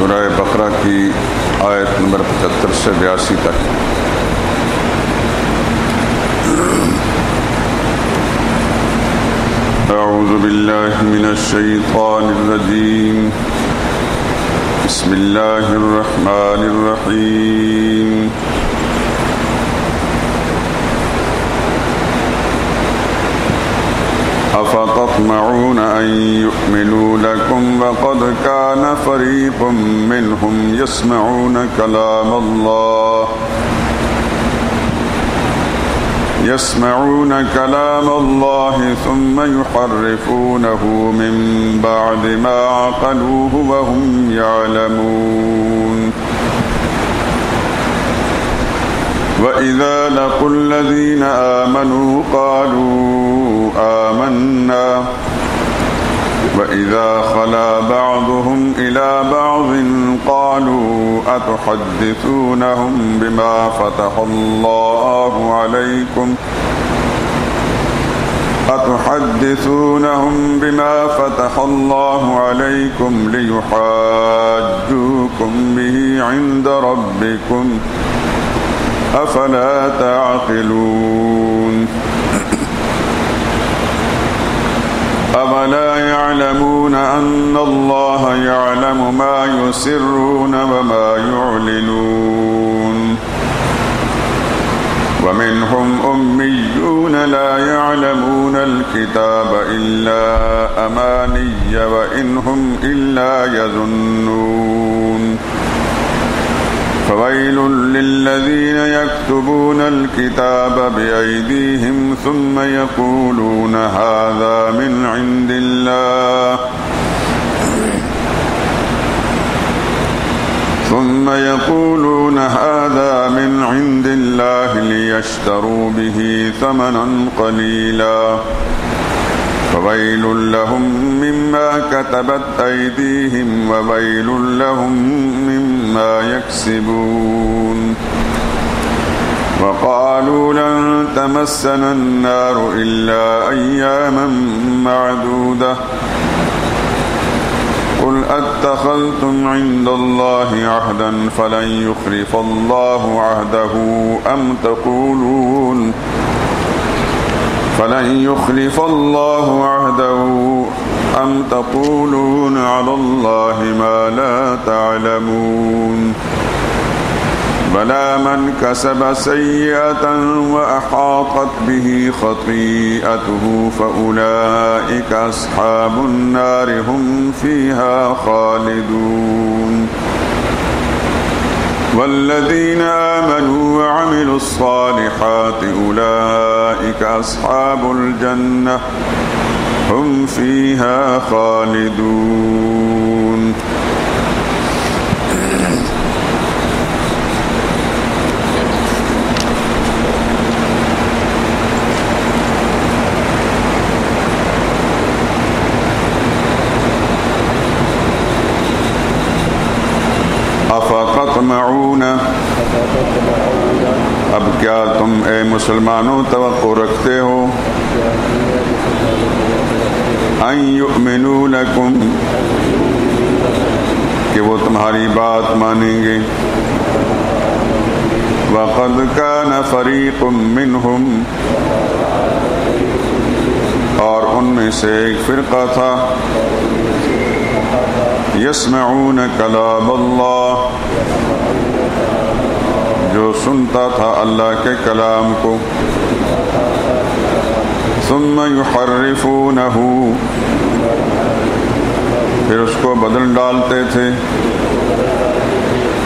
سورہ بقرہ کی آیت نمبر 75 سے 82 تک. اعوذ باللہ من الشیطان الرجیم. بسم اللہ الرحمن الرحیم. أفتطمعون أن يؤمنوا لكم وقد كان فريق منهم يسمعون كلام الله ثم يحرفونه من بعد ما عقلوه وهم يعلمون. وَإِذَا لَقُوا الَّذِينَ آمَنُوا قَالُوا آمَنَّا وَإِذَا خَلَا بَعْضُهُمْ إِلَى بَعْضٍ قَالُوا أَتُحَدِّثُونَهُم بِمَا فَتَحَ اللَّهُ عَلَيْكُمْ لِيُحَاجُّوكُم بِهِ عِندَ رَبِّكُمْ أفلا تعقلون. أولا يعلمون أن الله يعلم ما يسرون وما يعلنون. ومنهم أميون لا يعلمون الكتاب إلا أماني وإن هم إلا يظنون. فويل للذين يكتبون الكتاب بأيديهم ثم يقولون هذا من عند الله ليشتروا به ثمنا قليلا فويل لهم مما كتبت أيديهم وويل لهم مما يكسبون. وقالوا لن تمسنا النار إلا أياما معدودة قل أتخذتم عند الله عهدا فلن يخلف الله عهده أم تقولون على الله ما لا تعلمون. بلى من كسب سيئة وأحاطت به خطيئته فأولئك أصحاب النار هم فيها خالدون. والذين آمنوا وعملوا الصالحات أولئك أصحاب الجنة هم فيها خالدون. أفتطمعون، اب کیا تم اے مسلمانوں توقع رکھتے ہو ان یؤمنوا لکم کہ وہ تمہاری بات مانیں گے. وقد كان فریق منہم، اور ان میں سے ایک فرقہ تھا، یسمعون کلام اللہ، جو سنتا تھا اللہ کے کلام کو، ثم یحرفونہ، پھر اس کو بدل ڈالتے تھے،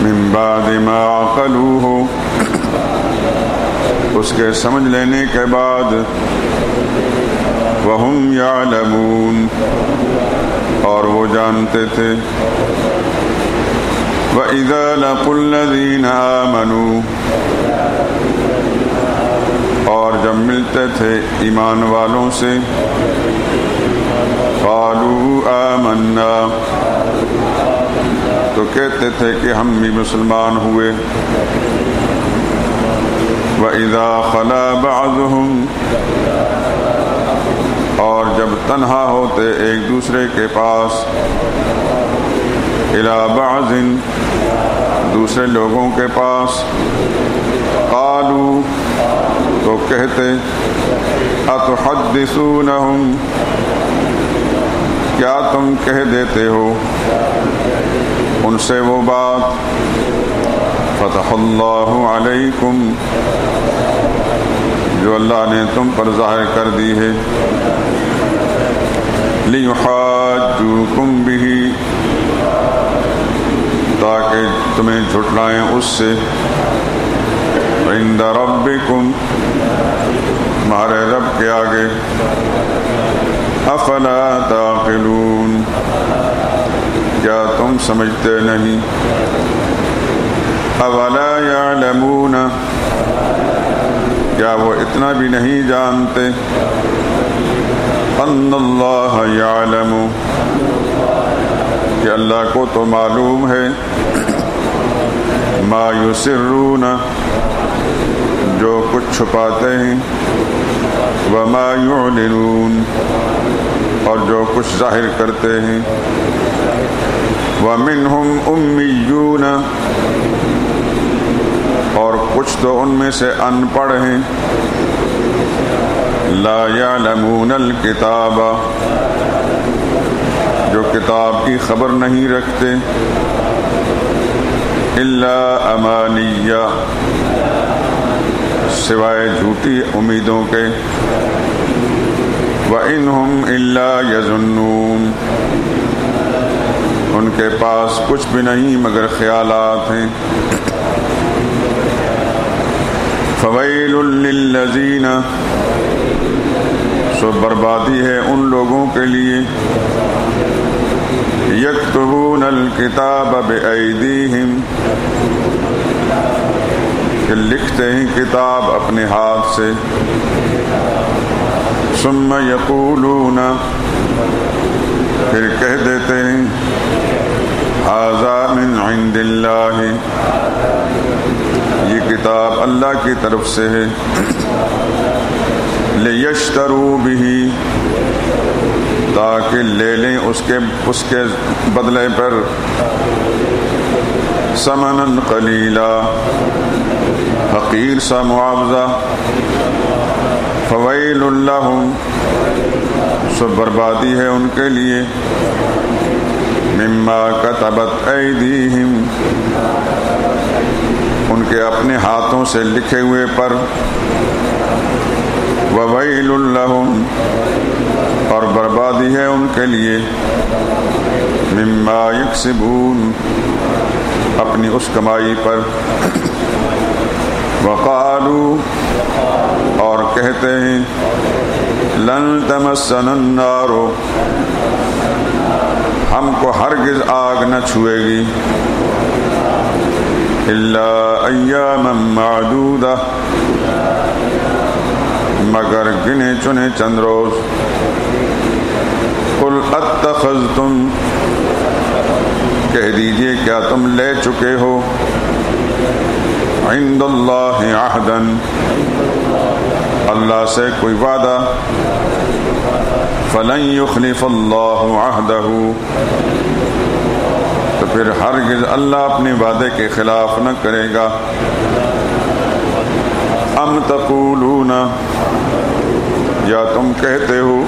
من بعد ما عقلوہ، اس کے سمجھ لینے کے بعد، وہم یعلمون، اور وہ جانتے تھے. وَإِذَا لَقُوا الَّذِينَ آمَنُوا، اور جب ملتے تھے ایمان والوں سے، قالوا آمنا، تو کہتے تھے کہ ہم بھی مسلمان ہوئے. وَإِذَا خَلَا بَعْضُهُمْ، اور جب تنہا ہوتے ایک دوسرے کے پاس، الی بعض دوسرے لوگوں کے پاس، قالوا تو کہتے، اتحدثونہم کیا تم کہہ دیتے ہو ان سے وہ بات، فتح اللہ علیکم جو اللہ نے تم پر ظاہر کر دی ہے، لیحاجوکم بہ تاکہ تمہیں جھٹلائیں اس سے، عند ربکم تمہارے رب کے آگے، افلا تعقلون کیا تم سمجھتے نہیں، اولا یعلمون کیا وہ اتنا بھی نہیں جانتے، ان اللہ یعلم کہ اللہ کو تو معلوم ہے، ما یسرون جو کچھ چھپاتے ہیں، وما یعلنون اور جو کچھ ظاہر کرتے ہیں، ومنہم امیون اور کچھ تو ان میں سے ان پڑھ ہیں، لا یعلمون الکتاب جو کتاب کی خبر نہیں رکھتے، الا امانیہ سوائے جھوٹی امیدوں کے، وَإِنْهُمْ إِلَّا يَظُنُّونَ ان کے پاس کچھ بھی نہیں مگر خیالات ہیں، فَوَيْلٌ لِّلَّذِينَ سو بربادی ہے ان لوگوں کے لیے، يَكْتُبُونَ الْكِتَابَ بِأَيْدِيهِمْ کہ لکھتے ہیں کتاب اپنے ہاتھ سے، ثم یقولون پھر کہہ دیتے ہیں، ھذا من عند اللہ یہ کتاب اللہ کی طرف سے ہے، لیشتروا بہ تاکہ لے لیں اس کے بدلے پر، ثمنا قلیلا حقیر سا معاوضہ، فویل لہم سو بربادی ہے ان کے لیے، مما کتبت ایدیہم ان کے اپنے ہاتھوں سے لکھے ہوئے پر، وویل لہم اور بربادی ہے ان کے لیے، مما یکسبون اپنی اس کمائی پر، وقالوا اور کہتے ہیں، لن تمسنا النار ہم کو ہرگز آگ نہ چھوئے گی، الا ایاما معدودہ مگر گنے چنے چند روز، قل اتخذتم کہہ دیجئے کیا تم لے چکے ہو، عند اللہ عہدا اللہ سے کوئی وعدہ، فلن یخلف اللہ عہدہ تو پھر ہرگز اللہ اپنے وعدے کے خلاف نہ کرے گا، ام تقولون یا تم کہتے ہو،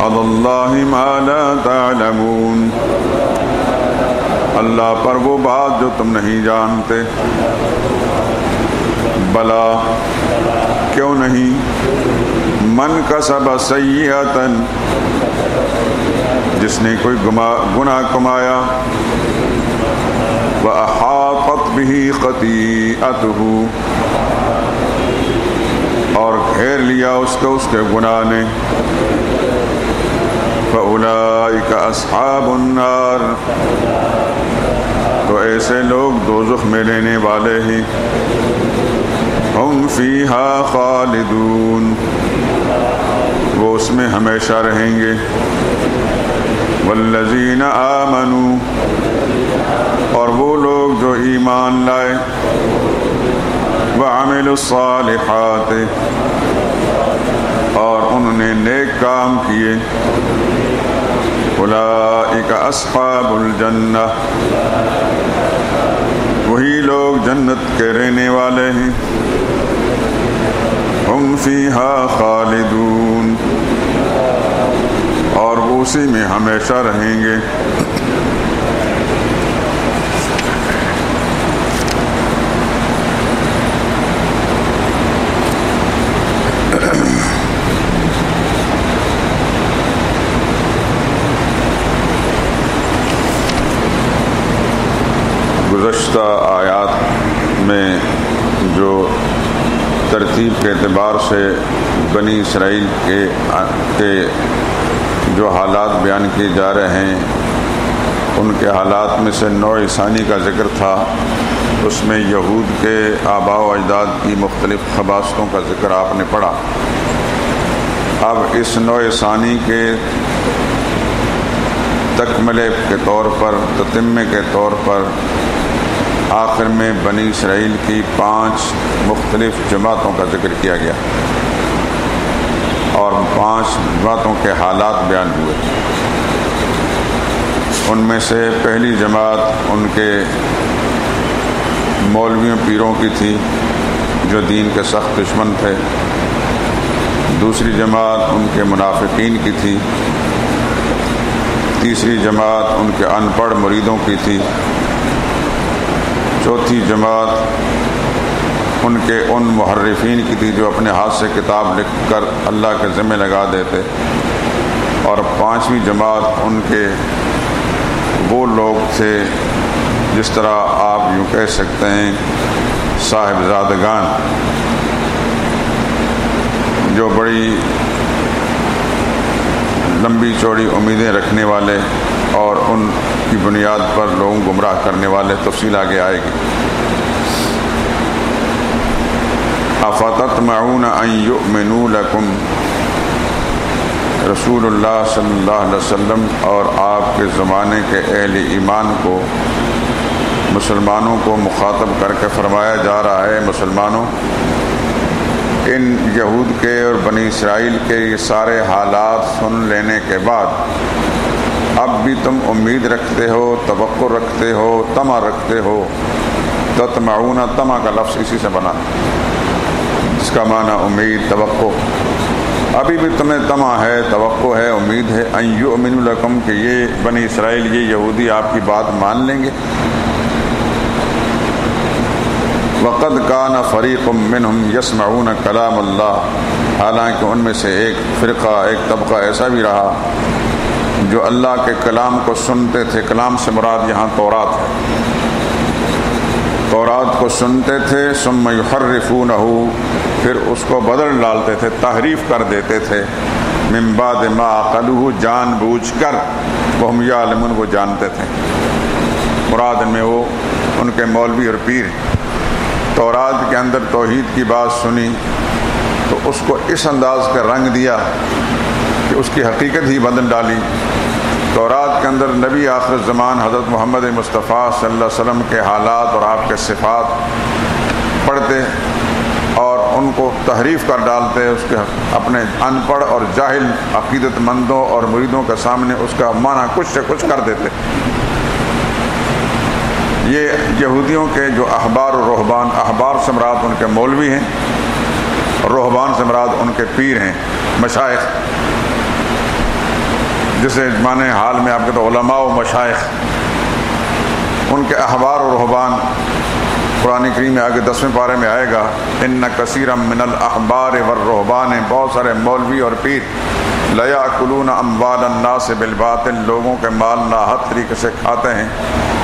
علی اللہ ما لا تعلمون اللہ پر وہ بات جو تم نہیں جانتے، بلا کیوں نہیں، من کسب سیئۃ جس نے کوئی گناہ کمایا، وَأَحَاطَتْ بِهِ خَطِیئَتُهُ اور گھیر لیا اس کے گناہ نے، فَأُولَئِكَ أَصْحَابُ النَّارِ تو ایسے لوگ دوزخ میں لینے والے ہیں، ہم فیہا خالدون وہ اس میں ہمیشہ رہیں گے، والذین آمنوا اور وہ لوگ جو ایمان لائے، وعملوا الصالحات اور انہوں نے نیک کام کیے، اولئک اصحاب الجنہ، وہی لوگ جنت کے رہنے والے ہیں، ہم فیہا خالدون، اور وہ اسی میں ہمیشہ رہیں گے۔ گزشتہ آیات میں جو ترتیب کے اعتبار سے بنی اسرائیل کے جو حالات بیان کیے جا رہے ہیں، ان کے حالات میں سے نوع ثانی کا ذکر تھا۔ اس میں یہود کے آباء و اجداد کی مختلف خباثتوں کا ذکر آپ نے پڑھا۔ اب اس نوع ثانی کے تکملے کے طور پر، تتمے کے طور پر، آخر میں بنی اسرائیل کی 5 مختلف جماعتوں کا ذکر کیا گیا اور 5 جماعتوں کے حالات بیان ہوئے۔ ان میں سے پہلی جماعت ان کے مولویوں پیروں کی تھی جو دین کے سخت دشمن تھے۔ دوسری جماعت ان کے منافقین کی تھی۔ تیسری جماعت ان کے ان پڑھ مریدوں کی تھی۔ چوتھی جماعت ان محرفین کی تھی جو اپنے ہاتھ سے کتاب لکھ کر اللہ کے ذمہ لگا دیتے، اور 5ویں جماعت ان کے وہ لوگ تھے جس طرح آپ یوں کہہ سکتے ہیں صاحبزادگان، جو بڑی لمبی چوڑی امیدیں رکھنے والے اور ان کی بنیاد پر لوگوں گمراہ کرنے والے۔ تفصیل آگے آئے گی۔ افتطمعون ان یؤمنوا لکم، رسول اللہ صلی اللہ علیہ وسلم اور آپ کے زمانے کے اہل ایمان کو، مسلمانوں کو مخاطب کر کے فرمایا جا رہا ہے، مسلمانوں، ان یہود کے اور بنی اسرائیل کے یہ سارے حالات سن لینے کے بعد اب بھی تم امید رکھتے ہو، توقع رکھتے ہو، طمع رکھتے ہو۔ تطمعون، طمع کا لفظ اسی سے بنا جس کا معنی امید، توقع۔ ابھی بھی تمہیں طمع ہے، توقع ہے، امید ہے، ان یؤمنوا لکم، کہ یہ بنی اسرائیل، یہ یہودی آپ کی بات مان لیں گے۔ وقد کان فریق منہم یسمعون کلام اللہ، حالانکہ ان میں سے ایک فرقہ، ایک طبقہ ایسا بھی رہا جو اللہ کے کلام کو سنتے تھے۔ کلام سے مراد یہاں تورات ہے۔ تورات کو سنتے تھے، ثم یحرفونہ، پھر اس کو بدل ڈالتے تھے، تحریف کر دیتے تھے، من بعد ما عقلوہ، جان بوجھ کر، وہم یعلمون، وہ جانتے تھے۔ مراد میں وہ ان کے مولوی اور پیر تورات کے اندر توحید کی بات سنی تو اس کو اس انداز کا رنگ دیا کہ اس کی حقیقت ہی بدل ڈالی۔ تورات کے اندر نبی آخر الزمان حضرت محمد مصطفیٰ صلی اللہ علیہ وسلم کے حالات اور آپ کے صفات پڑھتے اور ان کو تحریف کر ڈالتے، اس کے اپنے ان پڑھ اور جاہل عقیدت مندوں اور مریدوں کے سامنے اس کا معنی کچھ سے کچھ کر دیتے۔ یہ یہودیوں کے جو احبار و رہبان، احبار سے مراد ان کے مولوی ہیں، رہبان سے مراد ان کے پیر ہیں، مشائخ، جسے معنی حال میں آپ کے تو علماء و مشائخ، ان کے احبار و رہبان۔ قرآن کریم میں آگے 10ویں پارے میں آئے گا، ان کثیرا من الاحبار والرہبان، بہت سارے مولوی اور پیر، لیاکلون اموال الناس بالباطل، لوگوں کے مال ناحق طریقے سے کھاتے ہیں،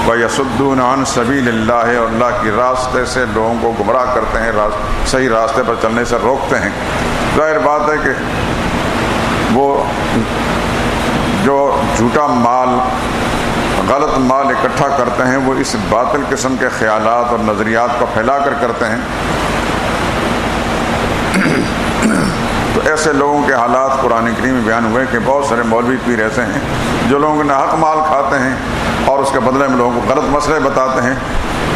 ویصدون عن سبیل اللہ، اور اللہ کی راستے سے لوگوں کو گمراہ کرتے ہیں، صحیح راستے پر چلنے سے روکتے ہیں۔ ظاہر بات ہے کہ وہ جو جھوٹا مال، غلط مال اکٹھا کرتے ہیں، وہ اس باطل قسم کے خیالات اور نظریات کو پھیلا کر کرتے ہیں۔ تو ایسے لوگوں کے حالات قرآن کریم میں بیان ہوئے کہ بہت سارے مولوی پیر ایسے ہیں جو لوگوں کے ناحق مال کھاتے ہیں اور اس کے بدلے میں لوگوں کو غلط مسئلے بتاتے ہیں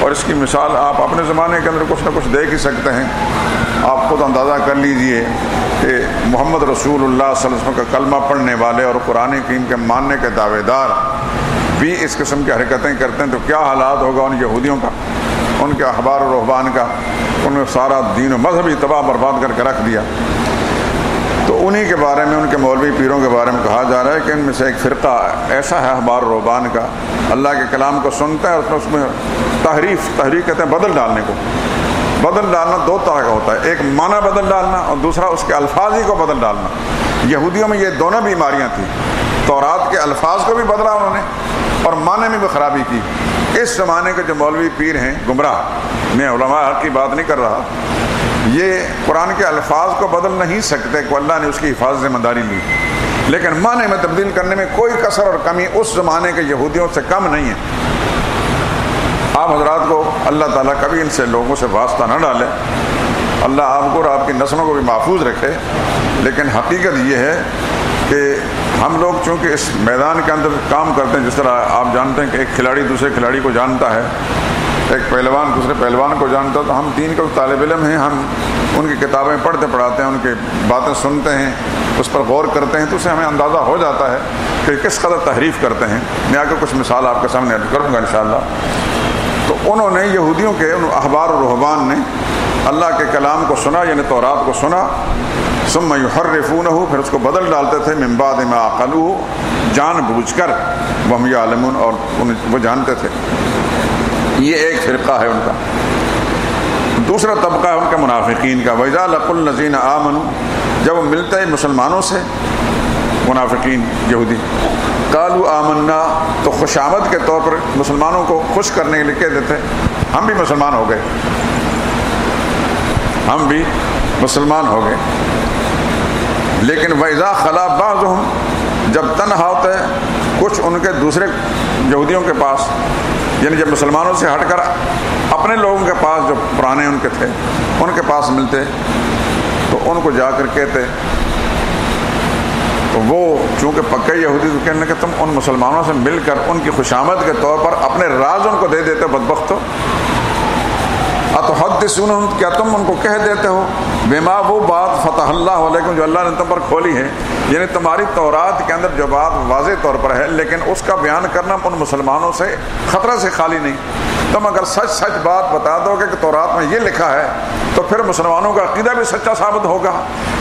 اور اس کی مثال آپ اپنے زمانے کے اندر کچھ نہ کچھ دیکھ ہی سکتے ہیں. آپ خود اندازہ کر لیجئے کہ محمد رسول اللہ صلی اللہ علیہ وسلم کا کلمہ پڑھنے والے اور قرآن کریم کے ماننے کے دعوے دار بھی اس قسم کی حرکتیں کرتے ہیں تو کیا حالات ہوگا ان یہودیوں کا، ان کے احبار و رہبان کا. انہوں نے سارا دین و مذہب ہی تباہ برباد کر کے رکھ دیا. تو انہی کے بارے میں، ان کے مولوی پیروں کے بارے میں کہا جا رہا ہے کہ ان میں سے ایک فرقہ ایسا ہے احبار و رہبان کا، اللہ کے کلام کو سنتا ہے اور اس میں تحریف کہتے ہیں بدل ڈالنے کو. بدل ڈالنا دو طرح کا ہوتا ہے، ایک معنی بدل ڈالنا اور دوسرا اس کے الفاظ ہی کو بدل ڈالنا. یہودیوں میں یہ دونوں بیماریاں تھیں. تورات کے الفاظ کو بھی بدلا انہوں نے اور معنی میں بھی خرابی کی. اس زمانے کے جو مولوی پیر ہیں گمراہ، میں علماء حق کی بات نہیں کر رہا، یہ قرآن کے الفاظ کو بدل نہیں سکتے کہ اللہ نے اس کی حفاظت ذمہ داری لی، لیکن معنی میں تبدیل کرنے میں کوئی کسر اور کمی اس زمانے کے یہودیوں سے کم نہیں ہے. آپ حضرات کو اللہ تعالیٰ کبھی ان سے لوگوں سے واسطہ نہ ڈالے، اللہ آپ کو اور آپ کی نسلوں کو بھی محفوظ رکھے. لیکن حقیقت یہ ہے کہ ہم لوگ چونکہ اس میدان کے اندر کام کرتے ہیں، جس طرح آپ جانتے ہیں کہ ایک کھلاڑی دوسرے کھلاڑی کو جانتا ہے، ایک پہلوان دوسرے پہلوان کو جانتا ہے، تو ہم دین کے طالب علم ہیں، ہم ان کی کتابیں پڑھتے پڑھاتے ہیں، ان کی باتیں سنتے ہیں، اس پر غور کرتے ہیں، تو اسے ہمیں اندازہ ہو جاتا ہے کہ کس قدر تحریف کرتے ہیں. میں آ کے کچھ مثال آپ کے سامنے عرض کروں گا انشاءاللہ. تو انہوں نے یہودیوں کے ان احبار و رہبان نے اللہ کے کلام کو سنا، یعنی تورات کو سنا، ثم یحرفونہ، پھر اس کو بدل ڈالتے تھے، من بعد ما عقلوہ، جان بوجھ کر، وہم یعلمون، اور وہ جانتے تھے. یہ ایک فرقہ ہے ان کا. دوسرا طبقہ ہے ان کے منافقین کا. وَإِذَا لَقُوا الَّذِينَ آمَنُوا، جب وہ ملتے ہیں مسلمانوں سے، منافقین یہودی، قالوا آمنا، تو خوشامد کے طور پر مسلمانوں کو خوش کرنے کے لیے کہہ دیتے ہم بھی مسلمان ہو گئے، ہم بھی مسلمان ہو گئے. لیکن وَإِذَا خَلَا بَعْضُهُمْ، جب تنہا ہوتے کچھ ان کے دوسرے یہودیوں کے پاس، یعنی جب مسلمانوں سے ہٹ کر اپنے لوگوں کے پاس جو پرانے ان کے تھے ان کے پاس ملتے تو ان کو جا کر کہتے، تو وہ چونکہ پکے یہودی تو کہنے کہ تم ان مسلمانوں سے مل کر ان کی خوشامد کے طور پر اپنے راز ان کو دے دیتے ہو بدبختو. اتحدثونہم، کیا تم ان کو کہہ دیتے ہو، بما، وہ بات، فتح اللہ علیکم، جو اللہ نے تم پر کھولی ہے. یعنی تمہاری تورات کے اندر جو بات واضح طور پر ہے، لیکن اس کا بیان کرنا ان مسلمانوں سے خطرہ سے خالی نہیں. تم اگر سچ سچ بات بتا دو گے کہ تورات میں یہ لکھا ہے، تو پھر مسلمانوں کا عقیدہ بھی سچا ثابت ہوگا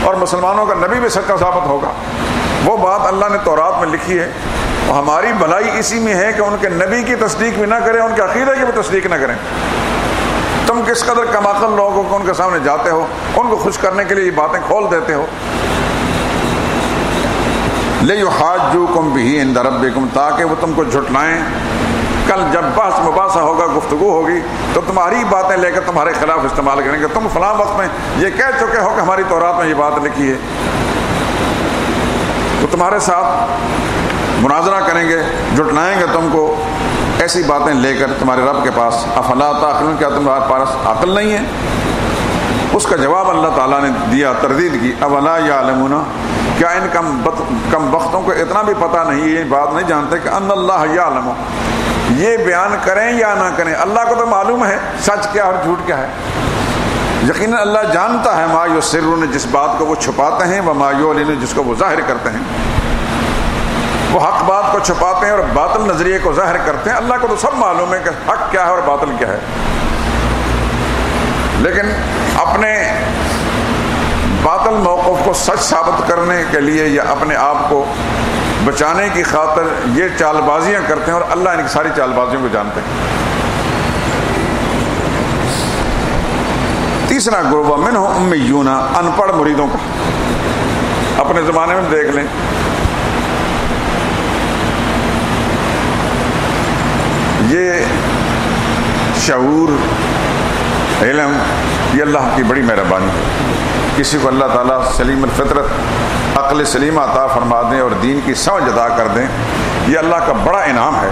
اور مسلمانوں کا نبی بھی سچا ثابت ہوگا. وہ بات اللہ نے تورات میں لکھی ہے، اور ہماری بھلائی اسی میں ہے کہ ان کے نبی کی تصدیق بھی نہ کریں، ان کے عقیدہ کی بھی تصدیق نہ کریں. تم کس قدر کم عقل لوگوں کو ان کے سامنے جاتے ہو، ان کو خوش کرنے کے لیے یہ باتیں کھول دیتے ہو. لِيُحَاجُّوكُمْ بِهِ عِندَ رَبِّكُمْ، تاکہ وہ تم کو جھٹلائیں. کل جب بحث مباحثہ ہوگا، گفتگو ہوگی، تو تمہاری باتیں لے کر تمہارے خلاف استعمال کریں گے. تم فلاں وقت میں یہ کہہ چکے ہو کہ ہماری تورات میں یہ بات لکھی ہے، تو تمہارے ساتھ مناظرہ کریں گے، جھٹلائیں گے تم کو ایسی باتیں لے کر تمہارے رب کے پاس. افلا تعقلون، کیا تمہارے پاس عقل نہیں ہے؟ اس کا جواب اللہ تعالیٰ نے دیا، تردید کی. اولا یعلمون، کیا ان کم بختوں کو اتنا بھی پتہ نہیں، یہ بات نہیں جانتے کہ ان اللہ یعلم، یہ بیان کریں یا نہ کریں اللہ کو تو معلوم ہے سچ کیا اور جھوٹ کیا ہے. یقیناً اللہ جانتا ہے ما یسرون، جس بات کو وہ چھپاتے ہیں، وما یعلنون، جس کو وہ ظاہر کرتے ہیں. وہ حق بات کو چھپاتے ہیں اور باطل نظریے کو ظاہر کرتے ہیں. اللہ کو تو سب معلوم ہے کہ حق کیا ہے اور باطل کیا ہے، لیکن اپنے باطل موقف کو سچ ثابت کرنے کے لیے یا اپنے آپ کو بچانے کی خاطر یہ چال بازیاں کرتے ہیں، اور اللہ ان کی ساری چال بازیوں کو جانتے ہیں. تیسرا گروہ منہم امیون، ان پڑھ مریدوں کا. اپنے زمانے میں دیکھ لیں، یہ شعور، علم، یہ اللہ کی بڑی مہربانی ہے. کسی کو اللہ تعالیٰ سلیم الفطرت، عقل سلیمہ عطا فرما دیں اور دین کی سمجھ عطا کر دیں، یہ اللہ کا بڑا انعام ہے.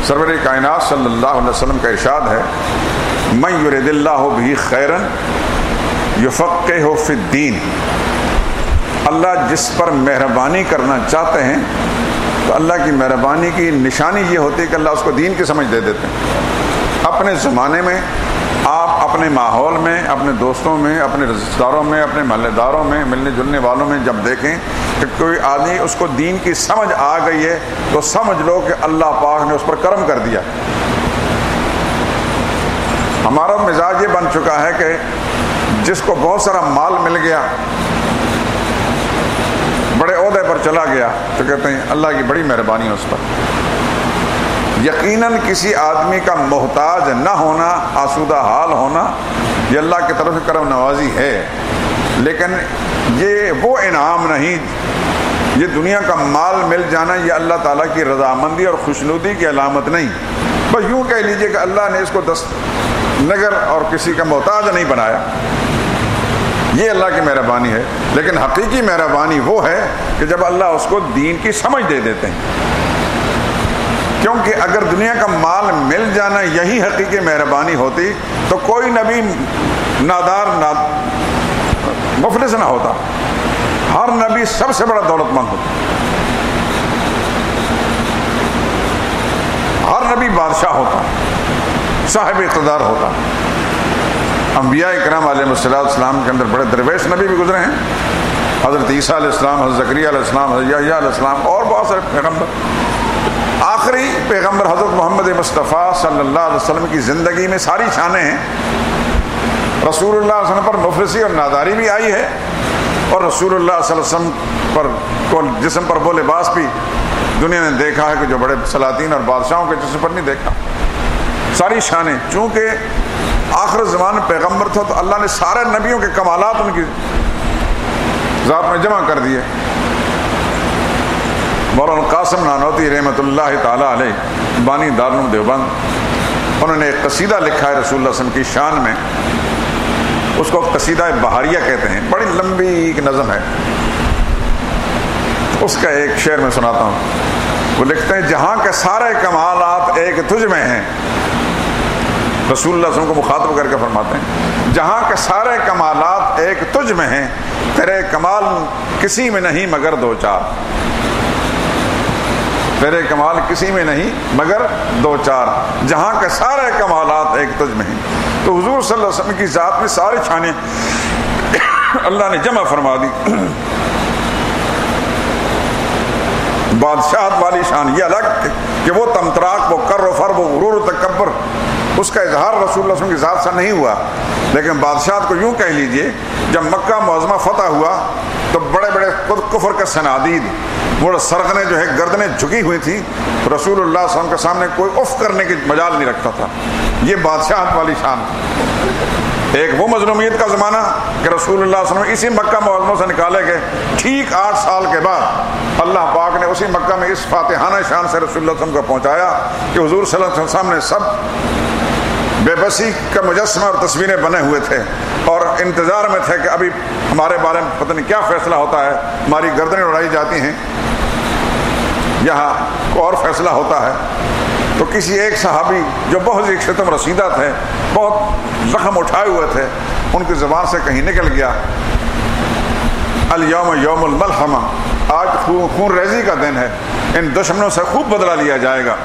سرور کائنات صلی اللہ علیہ وسلم کا ارشاد ہے، من یرد اللہ بہ خیرا یفقہہ فی الدین، اللہ جس پر مہربانی کرنا چاہتے ہیں تو اللہ کی مہربانی کی نشانی یہ ہوتی ہے کہ اللہ اس کو دین کی سمجھ دے دیتے ہیں. اپنے زمانے میں آپ اپنے ماحول میں، اپنے دوستوں میں، اپنے رشتہ داروں میں، اپنے محلے داروں میں، ملنے جلنے والوں میں جب دیکھیں کہ کوئی آدمی اس کو دین کی سمجھ آ گئی ہے تو سمجھ لو کہ اللہ پاک نے اس پر کرم کر دیا۔ ہمارا مزاج یہ بن چکا ہے کہ جس کو بہت سارا مال مل گیا، بڑے عہدے پر چلا گیا، تو کہتے ہیں اللہ کی بڑی مہربانی ہے اس پر۔ یقیناً کسی آدمی کا محتاج نہ ہونا، آسودہ حال ہونا، یہ اللہ کی طرف سے کرم نوازی ہے، لیکن یہ وہ انعام نہیں، یہ دنیا کا مال مل جانا یہ اللہ تعالیٰ کی رضامندی اور خوشنودی کی علامت نہیں۔ بس یوں کہہ لیجئے کہ اللہ نے اس کو دست نگر اور کسی کا محتاج نہیں بنایا، یہ اللہ کی مہربانی ہے۔ لیکن حقیقی مہربانی وہ ہے کہ جب اللہ اس کو دین کی سمجھ دے دیتے ہیں، کیونکہ اگر دنیا کا مال مل جانا یہی حقیقی مہربانی ہوتی تو کوئی نبی نادار مفلس نہ ہوتا، ہر نبی سب سے بڑا دولت مند ہوتا، ہر نبی بادشاہ ہوتا، صاحب اقتدار ہوتا۔ انبیاء کرام علیہ السلام کے اندر بڑے درویش نبی بھی گزرے ہیں، حضرت عیسیٰ علیہ السلام، حضرت زکریا علیہ السلام، حضرت یحییٰ علیہ السلام اور بہت سارے پیغمبر۔ آخری پیغمبر حضرت محمد مصطفیٰ صلی اللہ علیہ وسلم کی زندگی میں ساری شانیں ہیں۔ رسول اللہ صلی اللہ علیہ وسلم پر مفلسی اور ناداری بھی آئی ہے، اور رسول اللہ صلی اللہ علیہ وسلم پر کو جسم پر وہ لباس بھی دنیا نے دیکھا ہے کہ جو بڑے سلاطین اور بادشاہوں کے جسم پر نہیں دیکھا۔ ساری شانیں، چونکہ آخر زمان پیغمبر تھا تو اللہ نے سارے نبیوں کے کمالات ان کی ذات میں جمع کر دیے۔ مولانا قاسم نانوتوی رحمۃ اللہ تعالیٰ علیہ، بانی دارالعلوم دیوبند، انہوں نے ایک قصیدہ لکھا ہے رسول اللہ صلی اللہ علیہ وسلم کی شان میں، اس کو قصیدہ بہاریہ کہتے ہیں، بڑی لمبی ایک نظم ہے۔ اس کا ایک شعر میں سناتا ہوں۔ وہ لکھتے ہیں، جہاں کے سارے کمالات ایک تجھ میں ہیں، رسول اللہ صلی اللہ علیہ وسلم کو مخاطب کر کے فرماتے ہیں، جہاں کے سارے کمالات ایک تجھ میں ہیں، تیرے کمال کسی میں نہیں مگر دو چار، تیرے کمال کسی میں نہیں مگر دو چار، جہاں کے سارے کمالات ایک تجھ میں ہیں۔ تو حضور صلی اللہ علیہ وسلم کی ذات میں ساری شانیں اللہ نے جمع فرما دی۔ بادشاہت والی شان یہ الگ کہ وہ تمتراک، وہ کر و فر، وہ غرور و تکبر، اس کا اظہار رسول اللہ صلی اللہ علیہ وسلم کی ذات سے نہیں ہوا۔ لیکن بادشاہت کو یوں کہہ لیجئے، جب مکہ معظمہ فتح ہوا تو بڑے بڑے کفر کے صنادید، وہ سرغنیں جو ہے گردنیں جھکی ہوئی تھیں، رسول اللہ صلی اللہ علیہ وسلم کے سامنے کوئی اف کرنے کی مجال نہیں رکھتا تھا۔ یہ بادشاہت والی شان۔ ایک وہ مظلومیت کا زمانہ کہ رسول اللہ صلی اللہ علیہ وسلم اسی مکہ معظمہ سے نکالے گئے، ٹھیک 8 سال کے بعد اللہ پاک نے اسی مکہ میں اس فاتحانہ شان سے رسول اللہ صلی اللہ علیہ وسلم کو پہنچایا کہ حضور صلی اللہ علیہ وسلم سامنے سب بے بسی کا مجسمہ اور تصویریں بنے ہوئے تھے، اور انتظار میں تھے کہ ابھی ہمارے بارے میں پتہ نہیں کیا فیصلہ ہوتا ہے، ہماری گردنیں اڑائی جاتی ہیں، یہاں کوئی اور فیصلہ ہوتا ہے۔ تو کسی ایک صحابی جو بہت ہی شتم رسیدہ تھے، بہت زخم اٹھائے ہوئے تھے، ان کی زبان سے کہیں نکل گیا، الیوم یوم الملحمہ، آج خون ریزی کا دن ہے، ان دشمنوں سے خوب بدلہ لیا جائے گا۔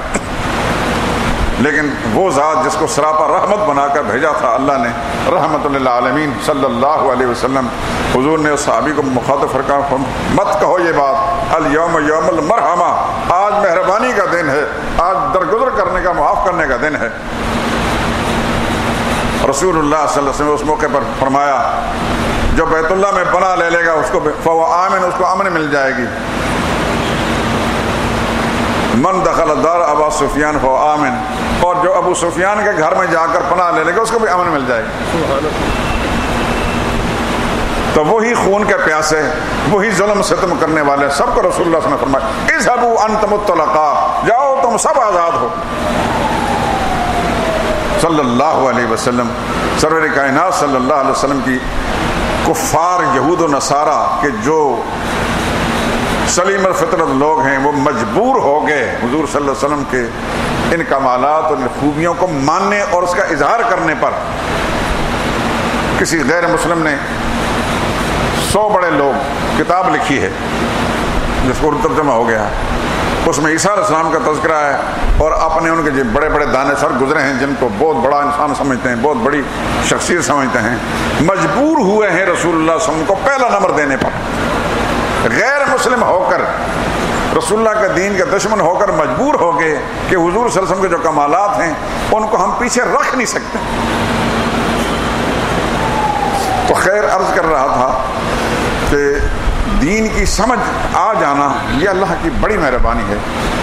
لیکن وہ ذات جس کو سراپا رحمت بنا کر بھیجا تھا اللہ نے، رحمت للعالمین صلی اللہ علیہ وسلم، حضور نے اس صحابی کو مخاطب فرمایا، مت کہو یہ بات، الیوم یوم المرحمہ، آج مہربانی کا دن ہے، آج درگزر کرنے کا، معاف کرنے کا دن ہے۔ رسول اللہ صلی اللہ علیہ وسلم اس موقع پر فرمایا، جو بیت اللہ میں پناہ لے لے گا اس کو فهو آمن، اس کو امن مل جائے گی۔ من دخل دار ابا سفیان فهو آمن، اور جو ابو سفیان کے گھر میں جا کر پناہ لے لے گا اس کو بھی امن مل جائے گی۔ تو وہی خون کے پیاسے، وہی ظلم ستم کرنے والے سب کو رسول اللہ صلی اللہ علیہ وسلم نے فرمایا، اذهبوا انتم الطلقاء، جاؤ تم سب آزاد ہو۔ صلی اللہ علیہ وسلم، سرور کائنات صلی اللہ علیہ وسلم کی کفار یہود و نصارہ کے جو سلیم الفطرت لوگ ہیں، وہ مجبور ہو گئے حضور صلی اللہ علیہ وسلم کے ان کمالات اور ان خوبیوں کو ماننے اور اس کا اظہار کرنے پر۔ کسی غیر مسلم نے 100 بڑے لوگ کتاب لکھی ہے جس کو ترجمہ ہو گیا، اس میں عیسیٰ علیہ السلام کا تذکرہ ہے، اور اپنے ان کے جو بڑے بڑے دانشور گزرے ہیں جن کو بہت بڑا انسان سمجھتے ہیں، بہت بڑی شخصیت سمجھتے ہیں، مجبور ہوئے ہیں رسول اللہ صلی اللہ علیہ وسلم کو پہلا نمبر دینے پر، غیر مسلم ہو کر رسول اللہ کے دین کے دشمن ہو کر مجبور ہو گئے کہ حضور صلی اللہ علیہ وسلم کے جو کمالات ہیں ان کو ہم پیچھے رکھ نہیں سکتے۔ تو خیر عرض کر رہا تھا کہ دین کی سمجھ آ جانا یہ اللہ کی بڑی مہربانی ہے،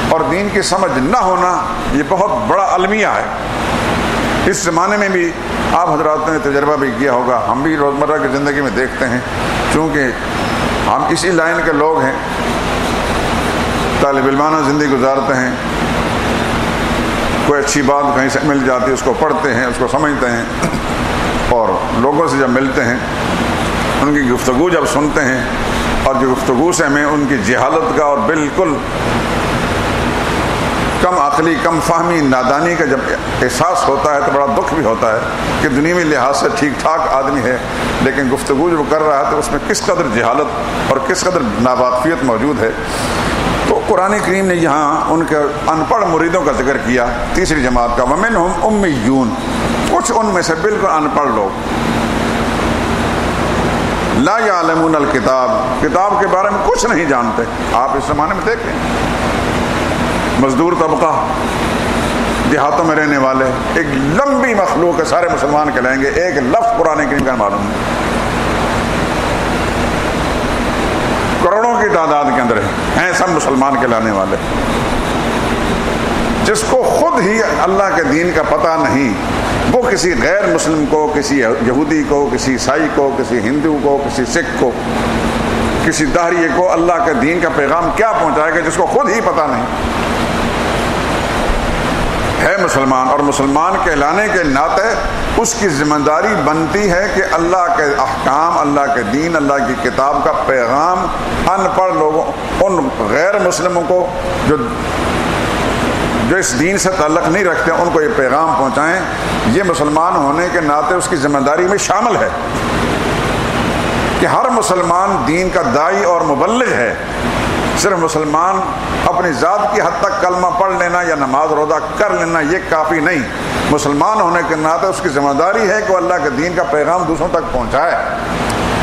اور دین کی سمجھ نہ ہونا یہ بہت بڑا المیہ ہے۔ اس زمانے میں بھی آپ حضرات نے تجربہ بھی کیا ہوگا، ہم بھی روزمرہ کی زندگی میں دیکھتے ہیں، چونکہ ہم اسی لائن کے لوگ ہیں، طالب علمانہ زندگی گزارتے ہیں، کوئی اچھی بات کہیں سے مل جاتی ہے اس کو پڑھتے ہیں، اس کو سمجھتے ہیں، اور لوگوں سے جب ملتے ہیں ان کی گفتگو جب سنتے ہیں، اور جو گفتگو سے ہمیں ان کی جہالت کا اور بالکل کم عقلی کم فہمی نادانی کا جب احساس ہوتا ہے تو بڑا دکھ بھی ہوتا ہے کہ دنیوی لحاظ سے ٹھیک ٹھاک آدمی ہے، لیکن گفتگو جو کر رہا ہے تو اس میں کس قدر جہالت اور کس قدر ناواقفیت موجود ہے۔ تو قرآن کریم نے یہاں ان کے ان پڑھ مریدوں کا ذکر کیا، تیسری جماعت کا، وَمِنْهُمْ أُمِّيُّونَ، کچھ ان میں سے بالکل ان پڑھ لوگ، لا یعلمون الکتاب، کتاب کے بارے میں کچھ نہیں جانتے۔ آپ اس زمانے میں دیکھیں، مزدور طبقہ، دیہاتوں میں رہنے والے، ایک لمبی مخلوق ہے، سارے مسلمان کہلائیں گے، ایک لفظ قرآن کریم کا معلوم نہیں، کروڑوں کی تعداد کے اندر ہیں سب مسلمان کہلانے والے، جس کو خود ہی اللہ کے دین کا پتہ نہیں، وہ کسی غیر مسلم کو، کسی یہودی کو، کسی عیسائی کو، کسی ہندو کو، کسی سکھ کو، کسی داہریے کو اللہ کے دین کا پیغام کیا پہنچائے گا جس کو خود ہی پتہ نہیں ہے مسلمان۔ اور مسلمان کہلانے کے ناطے اس کی ذمہ داری بنتی ہے کہ اللہ کے احکام، اللہ کے دین، اللہ کی کتاب کا پیغام ان پڑھ لوگوں، ان غیر مسلموں کو جو اس دین سے تعلق نہیں رکھتے ان کو یہ پیغام پہنچائیں۔ یہ مسلمان ہونے کے ناطے اس کی ذمہ داری میں شامل ہے کہ ہر مسلمان دین کا داعی اور مبلغ ہے۔ صرف مسلمان اپنی ذات کی حد تک کلمہ پڑھ لینا یا نماز روزہ کر لینا یہ کافی نہیں، مسلمان ہونے کے ناطے اس کی ذمہ داری ہے کہ وہ اللہ کے دین کا پیغام دوسروں تک پہنچائے،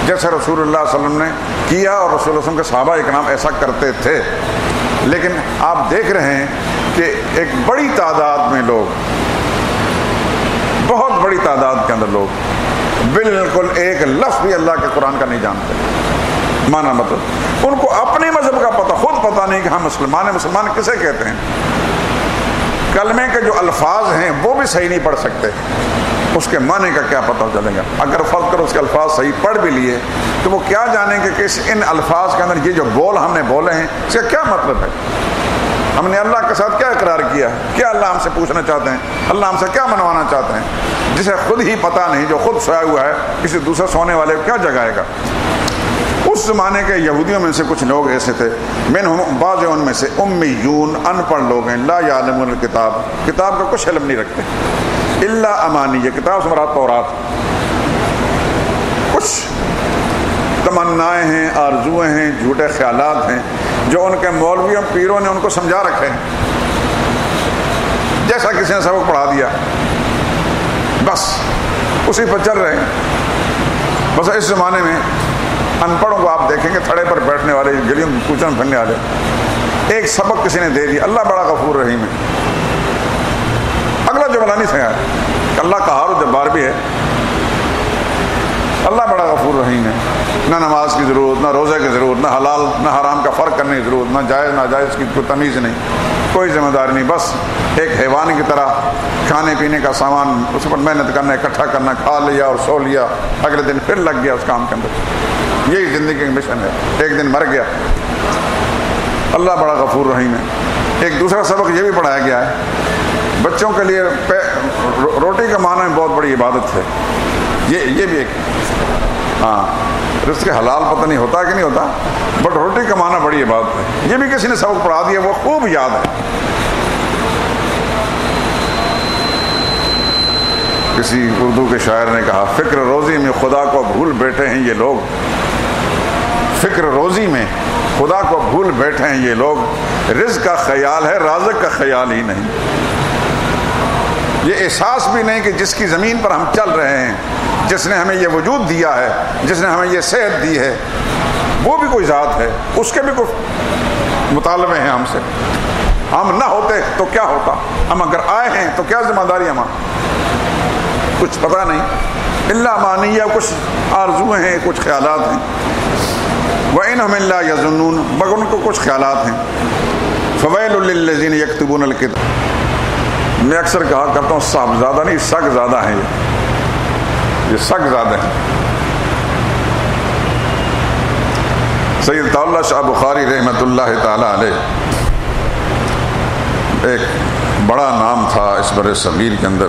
جیسے رسول اللہ صلی اللہ علیہ وسلم نے کیا، اور رسول اللہ صلی اللہ علیہ وسلم کے صحابہ اکرام ایسا کرتے تھے۔ لیکن آپ دیکھ رہے ہیں کہ ایک بڑی تعداد میں لوگ، بہت بڑی تعداد کے اندر لوگ بالکل ایک لفظ بھی اللہ کے قرآن کا نہیں جانتے، مانا مطلب ان کو اپنے مذہب کا پتہ، خود پتہ نہیں کہ ہم مسلمان ہیں، مسلمان کسے کہتے ہیں، کلمے کے جو الفاظ ہیں وہ بھی صحیح نہیں پڑھ سکتے، اس کے معنی کا کیا پتہ چلے گا؟ اگر فرض کرو اس کے الفاظ صحیح پڑھ بھی لیے تو وہ کیا جانیں گے کہ ان الفاظ کے اندر یہ جو بول ہم نے بولے ہیں اس کا کیا مطلب ہے، ہم نے اللہ کے ساتھ کیا اقرار کیا ہے، کیا اللہ ہم سے پوچھنا چاہتے ہیں، اللہ ہم سے کیا منوانا چاہتے ہیں، جسے خود ہی پتہ نہیں، جو خود سویا ہوا ہے کسی دوسرے سونے والے کو کیا جگائے گا۔ اس زمانے کے یہودیوں میں سے کچھ لوگ ایسے تھے، منہم، بعض ان میں سے، امیون، ان پڑھ لوگ ہیں، لا یعلمون الکتاب، کتاب کا کچھ علم نہیں رکھتے، الا امانی، یہ کتاب سے مراد تورات، کچھ تمنائیں ہیں، آرزویں ہیں، جھوٹے خیالات ہیں جو ان کے مولویوں پیروں نے ان کو سمجھا رکھے ہیں، جیسا کسی نے سبق پڑھا دیا بس اسی پر چل رہے ہیں۔ بس اس زمانے میں ان پڑھوں کو آپ دیکھیں گے تھڑے پر بیٹھنے والے، گلیوں میں کوچوں میں پھرنے والے، ایک سبق کسی نے دے دیا، اللہ بڑا غفور رحیم ہے، اگلا جملہ نہیں سنا کہ اللہ قہار و جبار بھی ہے، اللہ بڑا غفور رحیم ہے، نہ نماز کی ضرورت، نہ روزے کی ضرورت، نہ حلال نہ حرام کا فرق کرنے کی ضرورت، نہ جائز ناجائز کی کوئی تمیز نہیں، کوئی ذمہ داری نہیں، بس ایک حیوان کی طرح کھانے پینے کا سامان اس پر محنت کرنا، اکٹھا کرنا، کھا لیا اور سو لیا، اگلے دن پھر لگ گیا اس کام کے اندر، یہی زندگی کا مشن ہے، ایک دن مر گیا۔ اللہ بڑا غفور رحیم ہے۔ ایک دوسرا سبق یہ بھی پڑھایا گیا ہے، بچوں کے لیے روٹی کا معنی بہت بڑی عبادت ہے، یہ بھی ایک، ہاں رزق حلال پتہ نہیں ہوتا کہ نہیں ہوتا، بٹ روٹی کمانا بڑی عبادت ہے، یہ بھی کسی نے سبق پڑھا دیا، وہ خوب یاد ہے۔ کسی اردو کے شاعر نے کہا، فکر روزی میں خدا کو بھول بیٹھے ہیں یہ لوگ، فکر روزی میں خدا کو بھول بیٹھے ہیں یہ لوگ. رزق کا خیال ہے، رازق کا خیال ہی نہیں. یہ احساس بھی نہیں کہ جس کی زمین پر ہم چل رہے ہیں، جس نے ہمیں یہ وجود دیا ہے، جس نے ہمیں یہ صحت دی ہے، وہ بھی کوئی ذات ہے، اس کے بھی کوئی مطالبے ہیں ہم سے. ہم نہ ہوتے تو کیا ہوتا، ہم اگر آئے ہیں تو کیا ذمہ داری ہمارا، کچھ پتہ نہیں. اللہ مانیہ، کچھ آرزویں ہیں، کچھ خیالات ہیں. وَإِنْهُمْ إِلَّا يَظُنُّونَ، مگر ان کو کچھ خیالات ہیں. فَوَيْلٌ لِّلَّذِينَ يَكْتُبُونَ الْكِتَابَ. میں اکثر کہا کرتا ہوں صاحب زیادہ نہیں، سگ زیادہ ہیں. یہ سگ زیادہ ہیں. سید اللہ شاہ بخاری رحمۃ اللہ تعالی علیہ ایک بڑا نام تھا اس بر صغیر کے اندر.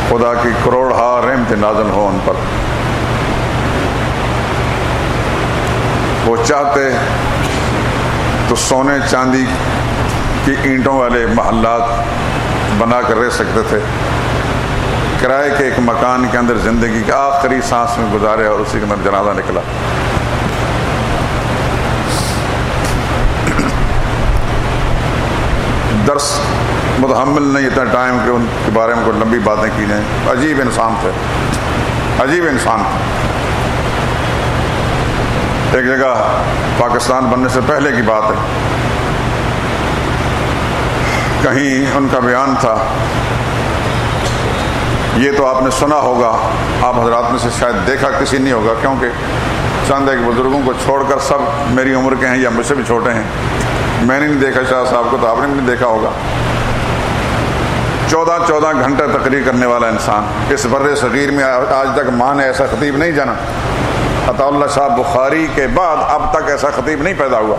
خدا کی کروڑ ہا رحمت نازل ہو ان پر. وہ چاہتے تو سونے چاندی کی اینٹوں والے محلات بنا کر رہ سکتے تھے. کرائے کے ایک مکان کے اندر زندگی کے آخری سانس میں گزارے اور اسی کے اندر جنازہ نکلا. درس متحمل نہیں اتنا ٹائم کہ ان کے بارے میں کوئی لمبی باتیں کی جائیں. عجیب انسان تھے، عجیب انسان تھے. ایک جگہ پاکستان بننے سے پہلے کی بات ہے، کہیں ان کا بیان تھا. یہ تو آپ نے سنا ہوگا، آپ حضرات میں سے شاید دیکھا کسی نہیں ہوگا، کیونکہ چند ایک بزرگوں کو چھوڑ کر سب میری عمر کے ہیں یا مجھ سے بھی چھوٹے ہیں. میں نے نہیں دیکھا شاہ صاحب کو، تو آپ نے بھی نہیں دیکھا ہوگا. 14 گھنٹے تقریر کرنے والا انسان. اس بر صغیر میں آج تک ماں نے ایسا خطیب نہیں جانا. عطا اللہ شاہ بخاری کے بعد اب تک ایسا خطیب نہیں پیدا ہوا.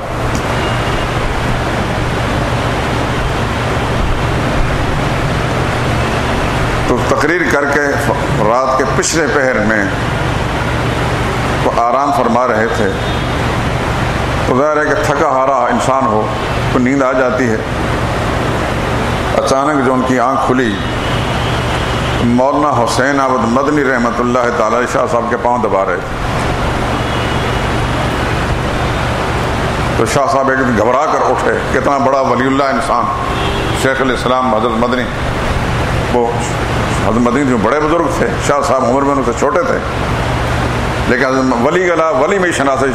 تو تقریر کر کے رات کے پچھلے پہر میں وہ آرام فرما رہے تھے. تو ظاہر ہے کہ تھکا ہارا انسان ہو تو نیند آ جاتی ہے. اچانک جو ان کی آنکھ کھلی، مولانا حسین عبد مدنی رحمۃ اللہ تعالی شاہ صاحب کے پاؤں دبا رہے تھے. تو شاہ صاحب ایک دن گھبرا کر اٹھے. کتنا بڑا ولی اللہ انسان شیخ الاسلام حضرت مدنی. وہ حضرت مدنی جو بڑے بزرگ تھے، شاہ صاحب عمر میں ان سے چھوٹے تھے، لیکن ولی گلا ولی میں شناسے.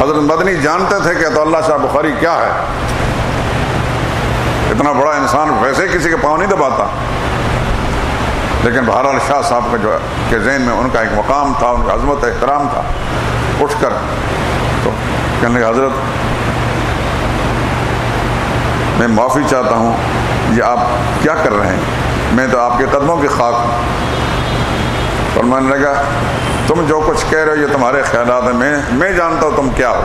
حضرت مدنی جانتے تھے کہ عطا اللہ شاہ بخاری کیا ہے. اتنا بڑا انسان ویسے کسی کے پاؤں نہیں دباتا. لیکن بہرحال شاہ صاحب کا جو کے ذہن میں ان کا ایک مقام تھا، ان کا عظمت احترام تھا. اٹھ کر تو کہنے لگے حضرت میں معافی چاہتا ہوں، یہ آپ کیا کر رہے ہیں، میں تو آپ کے قدموں کی خاک ہوں. فرمانے لگا تم جو کچھ کہہ رہے ہو یہ تمہارے خیالات ہیں، میں جانتا ہوں تم کیا ہو.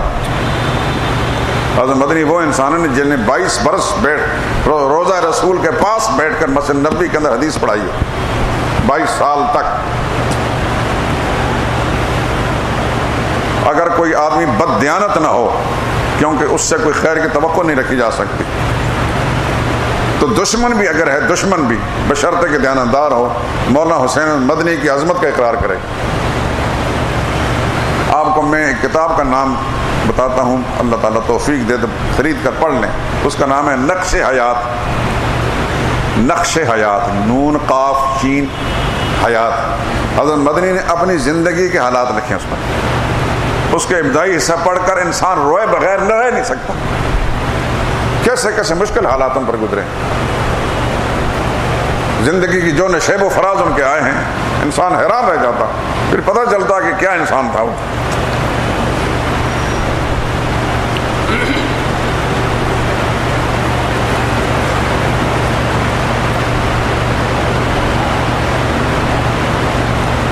حضرت مدنی وہ انسان ہیں جن نے 22 برس بیٹھ روزہ رسول کے پاس بیٹھ کر مسجد نبوی کے اندر حدیث پڑھائی ہے. 22 سال تک. اگر کوئی آدمی بد دیانت نہ ہو، کیونکہ اس سے کوئی خیر کی توقع نہیں رکھی جا سکتی، تو دشمن بھی اگر ہے، دشمن بھی بشرطے کہ دیانتدار ہو، مولانا حسین مدنی کی عظمت کا اقرار کرے. آپ کو میں ایک کتاب کا نام بتاتا ہوں، اللہ تعالیٰ توفیق دے تو خرید کر پڑھ لیں. اس کا نام ہے نقش حیات. نقش حیات، نون قاف شین حیات. حضرت مدنی نے اپنی زندگی کے حالات لکھے اس پر. اس کے ابتدائی حصہ پڑھ کر انسان روئے بغیر نہ رہ نہیں سکتا. کیسے کیسے مشکل حالاتوں پر گزرے، زندگی کی جو نشیب و فراز ان کے آئے ہیں، انسان حیران رہ جاتا. پھر پتہ چلتا کہ کیا انسان تھا وہ.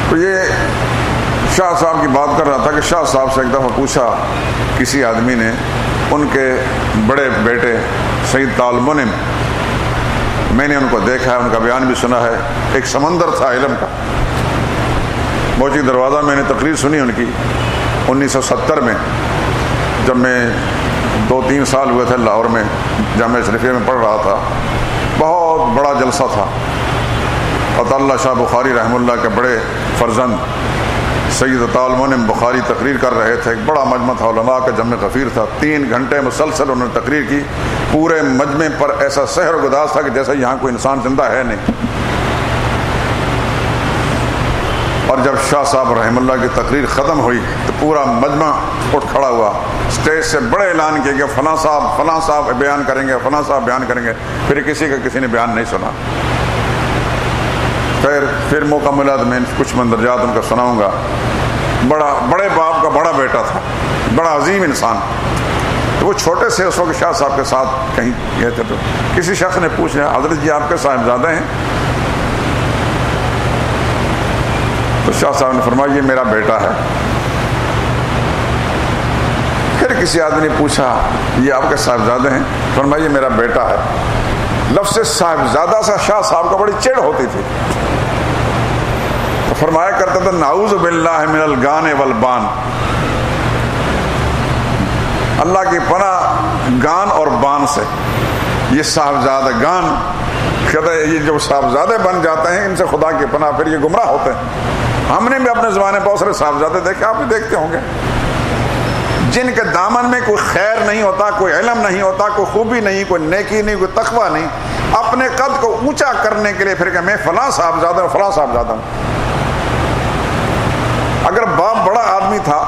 تو یہ شاہ صاحب کی بات کر رہا تھا کہ شاہ صاحب سے ایک دفعہ پوچھا کسی آدمی نے، ان کے بڑے بیٹے سید تعلمن، میں نے ان کو دیکھا ہے، ان کا بیان بھی سنا ہے. ایک سمندر تھا علم کا. موچی دروازہ میں نے تقریر سنی ان کی 1970 میں، جب میں 2-3 سال ہوئے تھے لاہور میں جامعہ شریفیہ میں پڑھ رہا تھا. بہت بڑا جلسہ تھا. عطا اللہ شاہ بخاری رحمہ اللہ کے بڑے فرزند سید عطاء بخاری تقریر کر رہے تھے، ایک بڑا مجمع تھا، علماء کا جمع غفیر تھا، 3 گھنٹے مسلسل انہوں نے تقریر کی، پورے مجمع پر ایسا سحر و گداز تھا کہ جیسا یہاں کوئی انسان زندہ ہے نہیں۔ اور جب شاہ صاحب رحم اللہ کی تقریر ختم ہوئی تو پورا مجمع اٹھ کھڑا ہوا، اسٹیج سے بڑے اعلان کیا کہ فلاں صاحب بیان کریں گے، فلاں صاحب بیان کریں گے، پھر کسی نے بیان نہیں سنا۔ پھر موقع ملا تو میں کچھ مندرجات ان کا سناؤں گا۔ بڑے باپ کا بڑا بیٹا تھا، بڑا عظیم انسان، تو وہ چھوٹے سے اس وقت شاہ صاحب کے ساتھ کہیں گئے تھے، تو کسی شخص نے پوچھا حضرت جی آپ کے صاحبزادے ہیں؟ تو شاہ صاحب نے فرمایا یہ میرا بیٹا ہے۔ پھر کسی آدمی نے پوچھا یہ آپ کے صاحبزادے ہیں؟ فرمایا یہ میرا بیٹا ہے۔ لفظ صاحبزادہ سے شاہ صاحب کو بڑی چڑ ہوتی تھی، تو فرمایا کرتا تھا نعوذ باللہ من الگان والبان، اللہ کی پناہ گان اور بان سے۔ یہ صاحبزادگان کہتا ہے یہ جو صاحبزادے بن جاتے ہیں ان سے خدا کی پناہ، پھر یہ گمراہ ہوتے ہیں۔ ہم نے بھی اپنے زمانے بہت سارے صاحبزادے دیکھے، آپ بھی دیکھتے ہوں گے، جن کے دامن میں کوئی خیر نہیں ہوتا، کوئی علم نہیں ہوتا، کوئی خوبی نہیں، کوئی نیکی نہیں، کوئی تقوی نہیں، اپنے قد کو اونچا کرنے کے لیے پھر کہ میں فلاں صاحبزادہ ہوں، فلاں صاحبزادہ ہوں۔ اگر باپ بڑا آدمی تھا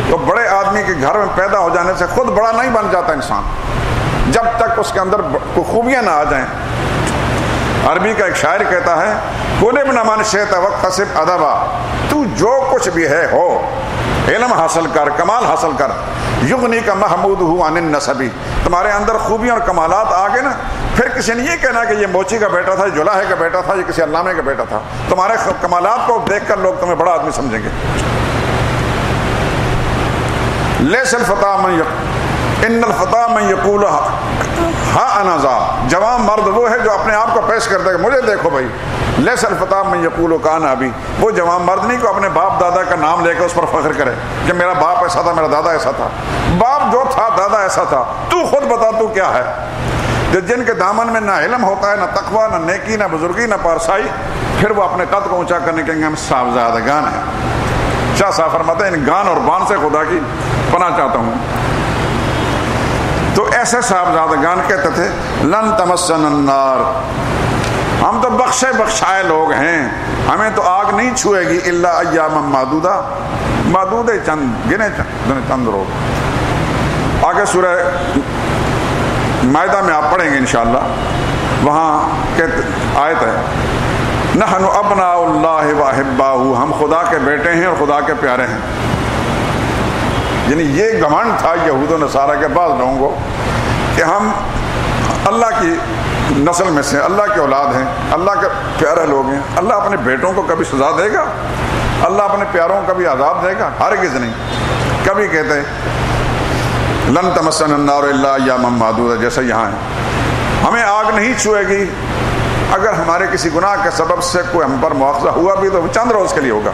تو بڑے آدمی کے گھر میں پیدا ہو جانے سے خود بڑا نہیں بن جاتا انسان، جب تک اس کے اندر کوئی خوبیاں نہ آ جائیں۔ عربی کا ایک شاعر کہتا ہے کن ابن من شئت واکتسب ادبا، تو جو کچھ بھی ہے ہو، علم حاصل کر، کمال حاصل کر، یغنی کا محمود عن النسبی، تمہارے اندر خوبیاں اور کمالات آ گئے نا، پھر کسی نے یہ کہنا کہ یہ موچی کا بیٹا تھا، یہ جولاہے کا بیٹا تھا، یہ کسی علامے کا بیٹا تھا، تمہارے کمالات کو دیکھ کر لوگ تمہیں بڑا آدمی سمجھیں گے۔ لیس الفتى من ان الفتى من یقول ہاں انا ذا، جوان مرد وہ ہے جو اپنے آپ کو پیش کرتا ہے کہ مجھے دیکھو بھائی۔ لیس الفتى من یقول کان ابی، وہ جوان مرد نہیں کہ اپنے باپ دادا کا نام لے کے اس پر فخر کرے کہ میرا باپ ایسا تھا، میرا دادا ایسا تھا۔ باپ جو تھا دادا ایسا تھا، تو خود بتا تو کیا ہے۔ جن کے دامن میں نہ علم ہوتا ہے، نہ تقوی، نہ نیکی، نہ بزرگی، نہ پارسائی، پھر وہ اپنے قد کو اونچا کرنے کے لیے ہم صاحبزادگان ہیں۔ شاہ صاحب فرماتے ہیں ان گان اور بان سے خدا کی پناہ چاہتا ہوں۔ تو ایسے صاحبزادگان کہتے تھے لن تمسن النار، ہم تو بخشے بخشائے لوگ ہیں، ہمیں تو آگ نہیں چھوئے گی الا ایاما معدودہ، معدود چند گنے چند روز۔ آگے سورہ مائدہ میں آپ پڑھیں گے انشاءاللہ، وہاں آیت ہے نحن ابناء اللہ واحباہ، ہم خدا کے بیٹے ہیں اور خدا کے پیارے ہیں۔ یعنی یہ گھمنڈ تھا یہود و نصارہ کے بعض لوگوں کو کہ ہم اللہ کی نسل میں سے، اللہ کی اولاد ہیں، اللہ کے پیارے لوگ ہیں۔ اللہ اپنے بیٹوں کو کبھی سزا دے گا؟ اللہ اپنے پیاروں کو کبھی عذاب دے گا؟ ہرگز نہیں۔ کبھی کہتے لن تمسن النار الا ایاما معدودہ، جیسا یہاں ہے، ہمیں آگ نہیں چھوئے گی، اگر ہمارے کسی گناہ کے سبب سے کوئی ہم پر مواخذہ ہوا بھی تو چند روز کے لیے ہوگا۔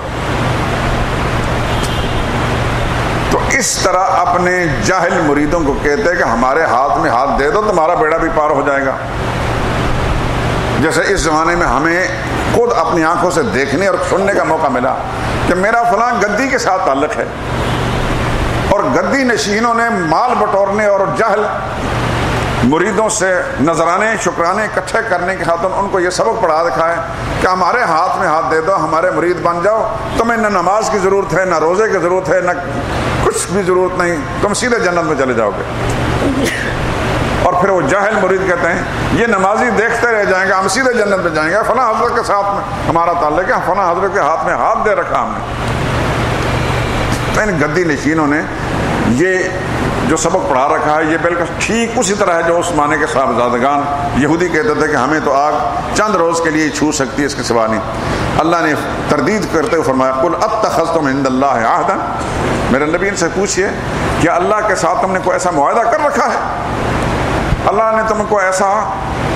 تو اس طرح اپنے جاہل مریدوں کو کہتے کہ ہمارے ہاتھ میں ہاتھ دے دو تمہارا بیڑا بھی پار ہو جائے گا۔ جیسے اس زمانے میں ہمیں خود اپنی آنکھوں سے دیکھنے اور سننے کا موقع ملا کہ میرا فلاں گدی کے ساتھ تعلق ہے، اور گدی نشینوں نے مال بٹورنے اور جاہل مریدوں سے نذرانے شکرانے اکٹھے کرنے کی خاطر ان کو یہ سبق پڑھا رکھا ہے کہ ہمارے ہاتھ میں ہاتھ دے دو، ہمارے مرید بن جاؤ، تمہیں نہ نماز کی ضرورت ہے، نہ روزے کی ضرورت ہے، نہ کچھ بھی ضرورت نہیں، تم سیدھے جنت میں چلے جاؤ گے۔ اور پھر وہ جاہل مرید کہتے ہیں یہ نمازی دیکھتے رہ جائیں گے، ہم سیدھے جنت میں جائیں گے، فلاں حضرت کے ساتھ میں ہمارا تعلق ہے، فلاں حضرت کے ہاتھ میں ہاتھ دے رکھا ہم نے۔ ان گدی نشینوں نے یہ جو سبق پڑھا رکھا ہے یہ بالکل ٹھیک اسی طرح ہے جو اس زمانے کے صاحبزادگان یہودی کہتے تھے کہ ہمیں تو آگ چند روز کے لیے چھو سکتی ہے، اس کے سوا نہیں۔ اللہ نے تردید کرتے ہوئے فرمایا قل اتخذتم عند اللہ عہدا، میرے نبی ان سے پوچھئے کیا اللہ کے ساتھ تم نے کوئی ایسا معاہدہ کر رکھا ہے؟ اللہ نے تم کو ایسا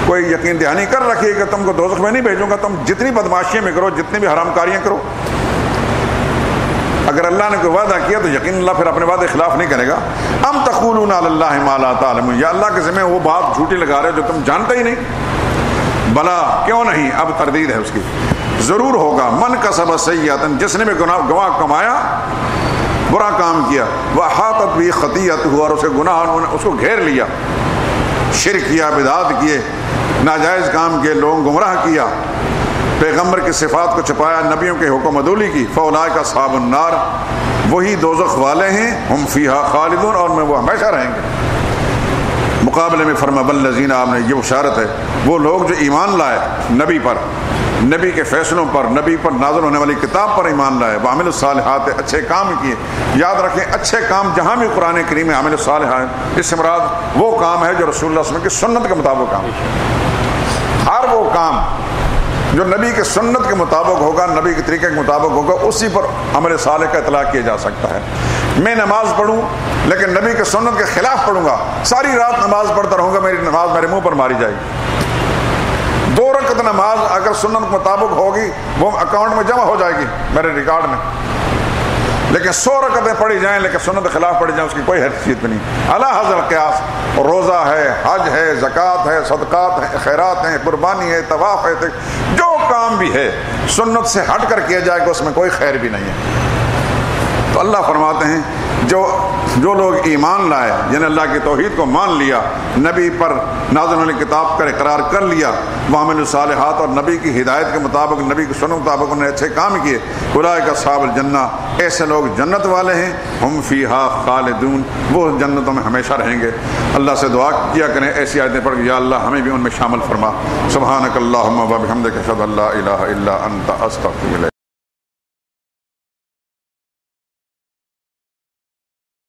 کوئی یقین دہانی کر رکھی ہے کہ تم کو دوزخ میں نہیں بھیجوں گا، تم جتنی بدماشیاں میں کرو، جتنی بھی حرام کاریاں کرو۔ اگر اللہ نے کوئی وعدہ کیا تو یقین اللہ پھر اپنے وعدے خلاف نہیں کرے گا۔ ام تقولون علی اللہ ما لا تعلمون، یا اللہ کے ذمہ وہ بات جھوٹی لگا رہے جو تم جانتے ہی نہیں۔ بلا کیوں نہیں، اب تردید ہے اس کی، ضرور ہوگا، من کسب سیئۃ، جس نے بھی گناہ کمایا، برا کام کیا، وَأَحَاطَتْ بِهِ خَطِیئَتُهُ، اور اسے گناہ اس کو گھیر لیا، شرک کیا، بدعات کیے، ناجائز کام کیے، لوگوں گمراہ کیا، پیغمبر کی صفات کو چھپایا، نبیوں کے حکم عدولی کی، فَأُولَٰئِکَ أَصْحَابُ النَّارِ، وہی دوزخ والے ہیں، ہم فیہا خالدون، اور میں وہ ہمیشہ رہیں گے۔ مقابلے میں فرما بالذین، آپ نے یہ بشارت ہے وہ لوگ جو ایمان لائے نبی پر، نبی کے فیصلوں پر، نبی پر نازل ہونے والی کتاب پر ایمان لائے، وعملوا الصالحات، اچھے کام کیے۔ یاد رکھیں اچھے کام جہاں بھی قرآن کریم میں عامل الصالحات، اس سے مراد وہ کام ہے جو رسول اللہ صلی اللہ علیہ وسلم کی سنت کے مطابق کام ہے۔ ہر وہ کام جو نبی کے سنت کے مطابق ہوگا، نبی کے طریقے کے مطابق ہوگا، اسی پر عمل صالح کا اطلاق کیا جا سکتا ہے۔ میں نماز پڑھوں لیکن نبی کے سنت کے خلاف پڑھوں گا، ساری رات نماز پڑھتا رہوں گا، میری نماز میرے منہ پر ماری جائے گی۔ 2 رکعت نماز اگر سنت کے مطابق ہوگی وہ اکاؤنٹ میں جمع ہو جائے گی میرے ریکارڈ میں، لیکن 100 رکعتیں پڑھی جائیں لیکن سنت کے خلاف پڑھی جائیں، اس کی کوئی حیثیت نہیں۔ علی حاضر قیاس، روزہ ہے، حج ہے، زکوٰۃ ہے، صدقات ہیں، خیرات ہیں، قربانی ہے، طواف ہے، جو کام بھی ہے سنت سے ہٹ کر کیا جائے گا اس میں کوئی خیر بھی نہیں ہے۔ تو اللہ فرماتے ہیں جو لوگ ایمان لائے، یعنی اللہ کی توحید کو مان لیا، نبی پر نازل ہونے کتاب کا اقرار کر لیا، وعملوا الصالحات، اور نبی کی ہدایت کے مطابق، نبی کی سنت کے مطابق انہوں نے اچھے کام کیے، اولئک اصحاب الجنہ، ایسے لوگ جنت والے ہیں، ہم فیہا خالدون، وہ جنتوں میں ہمیشہ رہیں گے۔ اللہ سے دعا کیا کریں ایسی آیتیں پڑھ کے، یا اللہ ہمیں بھی ان میں شامل فرما۔ سبحانک اللہم و بحمدک، اشہد ان لا الہ الا انت، استغفرک۔